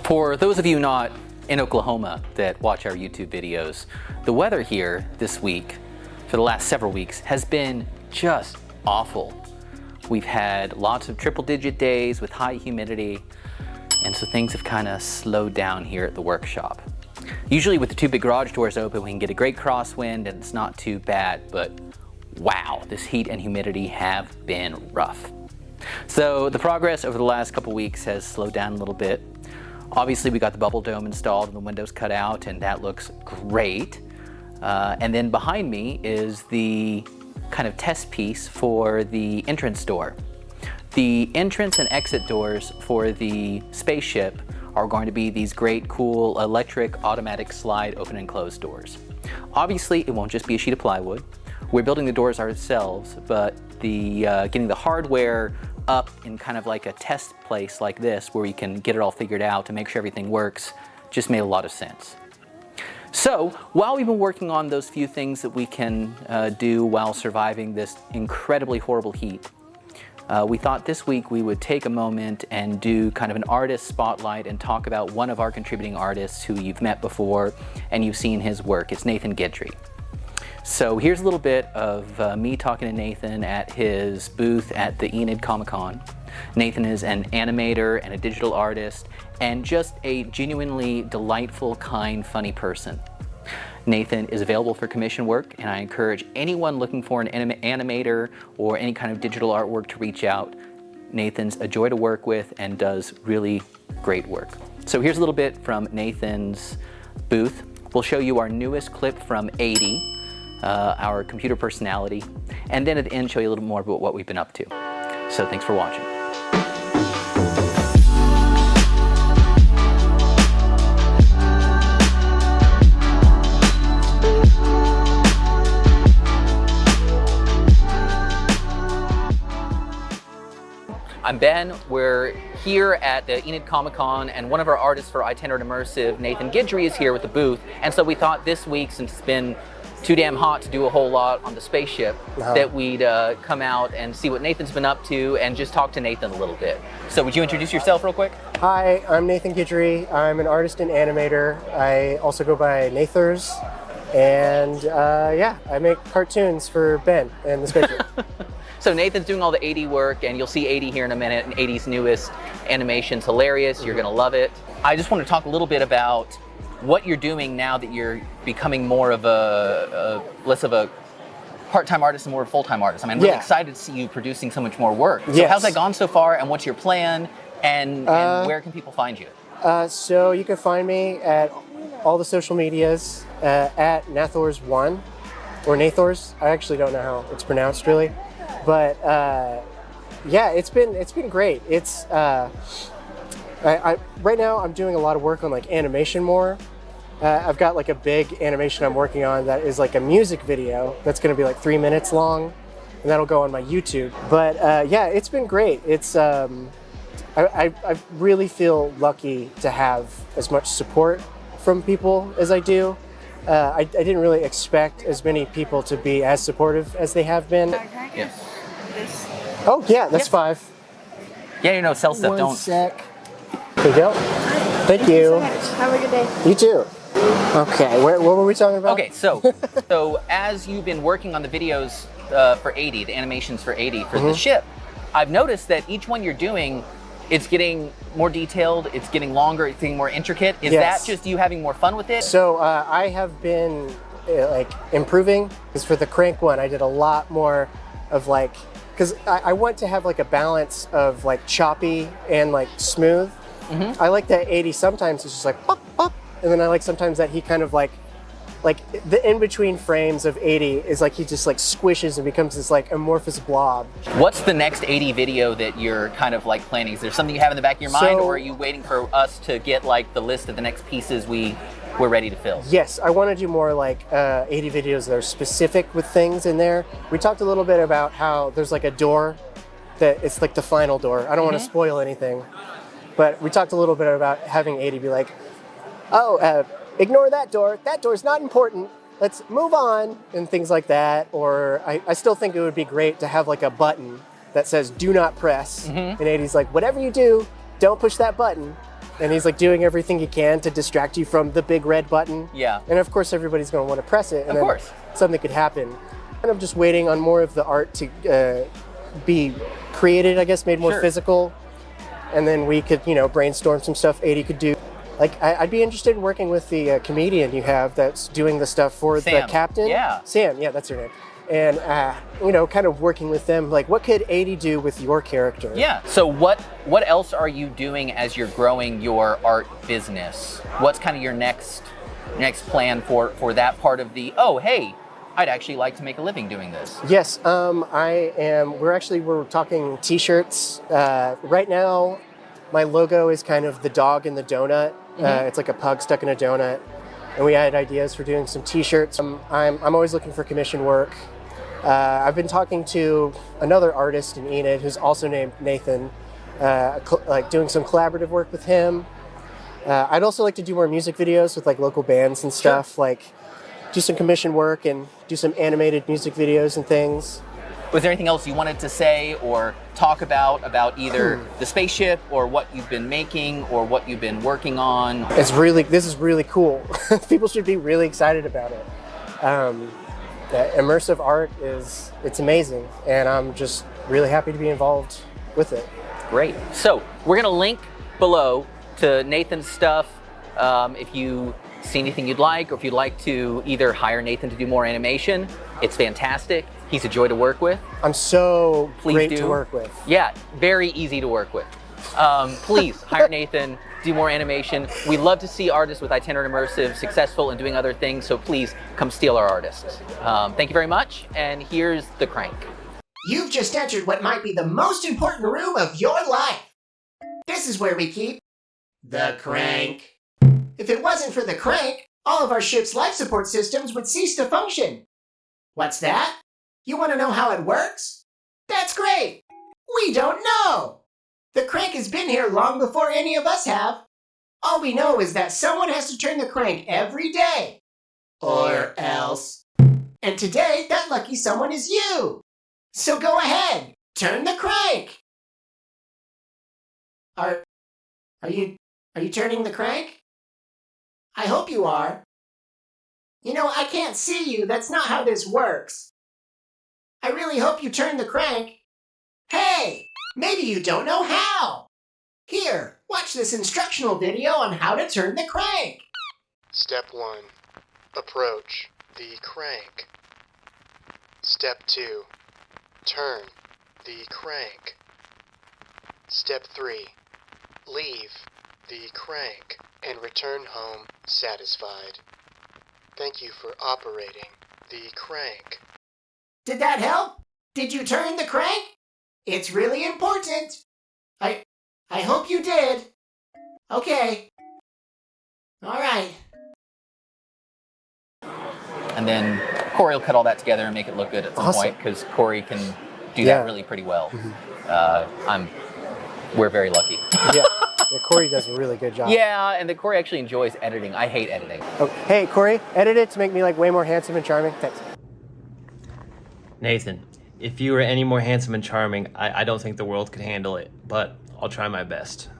For those of you not in Oklahoma that watch our YouTube videos, the weather here this week, for the last several weeks, has been just awful. We've had lots of triple-digit days with high humidity, and so things have kind of slowed down here at the workshop. Usually with the two big garage doors open, we can get a great crosswind and it's not too bad, but wow, this heat and humidity have been rough. So the progress over the last couple weeks has slowed down a little bit. Obviously we got the bubble dome installed and the windows cut out, and that looks great. And then behind me is the kind of test piece for the entrance door. The entrance and exit doors for the spaceship are going to be these great, cool, electric, automatic slide open and close doors. Obviously, it won't just be a sheet of plywood. We're building the doors ourselves, but getting the hardware up in kind of like a test place like this, where we can get it all figured out to make sure everything works, just made a lot of sense. So, while we've been working on those few things that we can do while surviving this incredibly horrible heat, we thought this week we would take a moment and do kind of an artist spotlight and talk about one of our contributing artists who you've met before and you've seen his work. It's nwguidry. So here's a little bit of me talking to Nathan at his booth at the Enid Comic-Con. Nathan is an animator and a digital artist and just a genuinely delightful, kind, funny person. Nathan is available for commission work, and I encourage anyone looking for an animator or any kind of digital artwork to reach out. Nathan's a joy to work with and does really great work. So here's a little bit from Nathan's booth. We'll show you our newest clip from 80, our computer personality, and then at the end show you a little more about what we've been up to. So thanks for watching. I'm Ben. We're here at the Enid Comic-Con, and one of our artists for Itinerant Immersive, nwguidry, is here with the booth. And so we thought this week, since it's been too damn hot to do a whole lot on the spaceship, that we'd come out and see what Nathan's been up to and just talk to Nathan a little bit. So would you introduce yourself real quick? Hi, I'm nwguidry. I'm an artist and animator. I also go by Nathers. And yeah, I make cartoons for Ben and the spaceship. So Nathan's doing all the 80 work, and you'll see 80 here in a minute, and 80's newest animation's hilarious. You're gonna love it. I just want to talk a little bit about what you're doing now that you're becoming more of less of a part-time artist and more of a full-time artist. I mean, I'm really excited to see you producing so much more work. So how's that gone so far, and what's your plan, and where can people find you? So you can find me at all the social medias at Nathors1 or Nathors. I actually don't know how it's pronounced really. But yeah, it's been great. It's right now I'm doing a lot of work on like animation more. I've got like a big animation I'm working on that is like a music video that's going to be like 3 minutes long, and that'll go on my YouTube. But yeah, it's been great. It's I really feel lucky to have as much support from people as I do. I didn't really expect as many people to be as supportive as they have been. Yes. Oh yeah, that's 5. Yeah, you know, sell stuff. One sec. There you go. Thank you. So much. Have a good day. You too. Okay, what were we talking about? Okay, so as you've been working on the videos for 80, the animations for 80 for the ship, I've noticed that each one you're doing, it's getting more detailed, it's getting longer, it's getting more intricate. Is that just you having more fun with it? So I have been like improving, because for the crank one, I did a lot more of like, because I want to have like a balance of like choppy and like smooth. I like that 80 sometimes it's just like pop, pop, and then I like sometimes that he kind of like the in-between frames of 80 is like he just like squishes and becomes this like amorphous blob. What's the next 80 video that you're kind of like planning? Is there something you have in the back of your mind, or are you waiting for us to get like the list of the next pieces we're ready to fill? Yes, I want to do more like 80 videos that are specific with things in there. We talked a little bit about how there's like a door that it's like the final door. I don't want to spoil anything, but we talked a little bit about having 80 be like, oh, ignore that door. That door's not important. Let's move on, and things like that. Or I still think it would be great to have like a button that says do not press. And 80's like, whatever you do, don't push that button. and he's like doing everything he can to distract you from the big red button. Yeah. And of course, everybody's going to want to press it, and Of then course. something could happen. And I'm just waiting on more of the art to be created, I guess, made more Sure. physical, and then we could, brainstorm some stuff 80 could do. Like, I'd be interested in working with the comedian you have that's doing the stuff for Sam. the captain. Yeah. Sam, yeah, that's her name. And, kind of working with them, like, what could 80 do with your character? Yeah. So what else are you doing as you're growing your art business? What's kind of your next plan for that part of the, oh, hey, I'd actually like to make a living doing this? Yes, we're talking t-shirts. Right now, my logo is kind of the dog in the donut. It's like a pug stuck in a donut. And we had ideas for doing some t-shirts. I'm always looking for commission work. I've been talking to another artist in Enid who's also named Nathan, doing some collaborative work with him. I'd also like to do more music videos with like local bands and stuff, like do some commission work and do some animated music videos and things. Was there anything else you wanted to say or talk about either the spaceship or what you've been making or what you've been working on? This is really cool. People should be really excited about it. Immersive art it's amazing, and I'm just really happy to be involved with it. Great. So we're gonna link below to Nathan's stuff. If you see anything you'd like, or if you'd like to either hire Nathan to do more animation, it's fantastic. He's a joy to work with. I'm so Please great do. to work with. Yeah, very easy to work with. Please hire Nathan, do more animation. We love to see artists with Itinerant Immersive successful and doing other things, so please come steal our artists. Thank you very much, and here's the crank. You've just entered what might be the most important room of your life. This is where we keep the crank. If it wasn't for the crank, all of our ship's life support systems would cease to function. What's that? You want to know how it works? That's great! We don't know! The crank has been here long before any of us have. All we know is that someone has to turn the crank every day. Or else. And today, that lucky someone is you! So go ahead, turn the crank! Are you turning the crank? I hope you are. I can't see you. That's not how this works. I really hope you turn the crank. Hey, maybe you don't know how. Here, watch this instructional video on how to turn the crank. Step 1. Approach the crank. Step 2. Turn the crank. Step 3. Leave the crank and return home satisfied. Thank you for operating the crank. Did that help? Did you turn the crank? It's really important. I hope you did. Okay. All right. And then Corey will cut all that together and make it look good at some point, because Corey can do that really pretty well. We're very lucky. Yeah, Corey does a really good job. Yeah, and then Corey actually enjoys editing. I hate editing. Oh, hey, Corey, edit it to make me like way more handsome and charming. Thanks. Nathan, if you were any more handsome and charming, I don't think the world could handle it, but I'll try my best.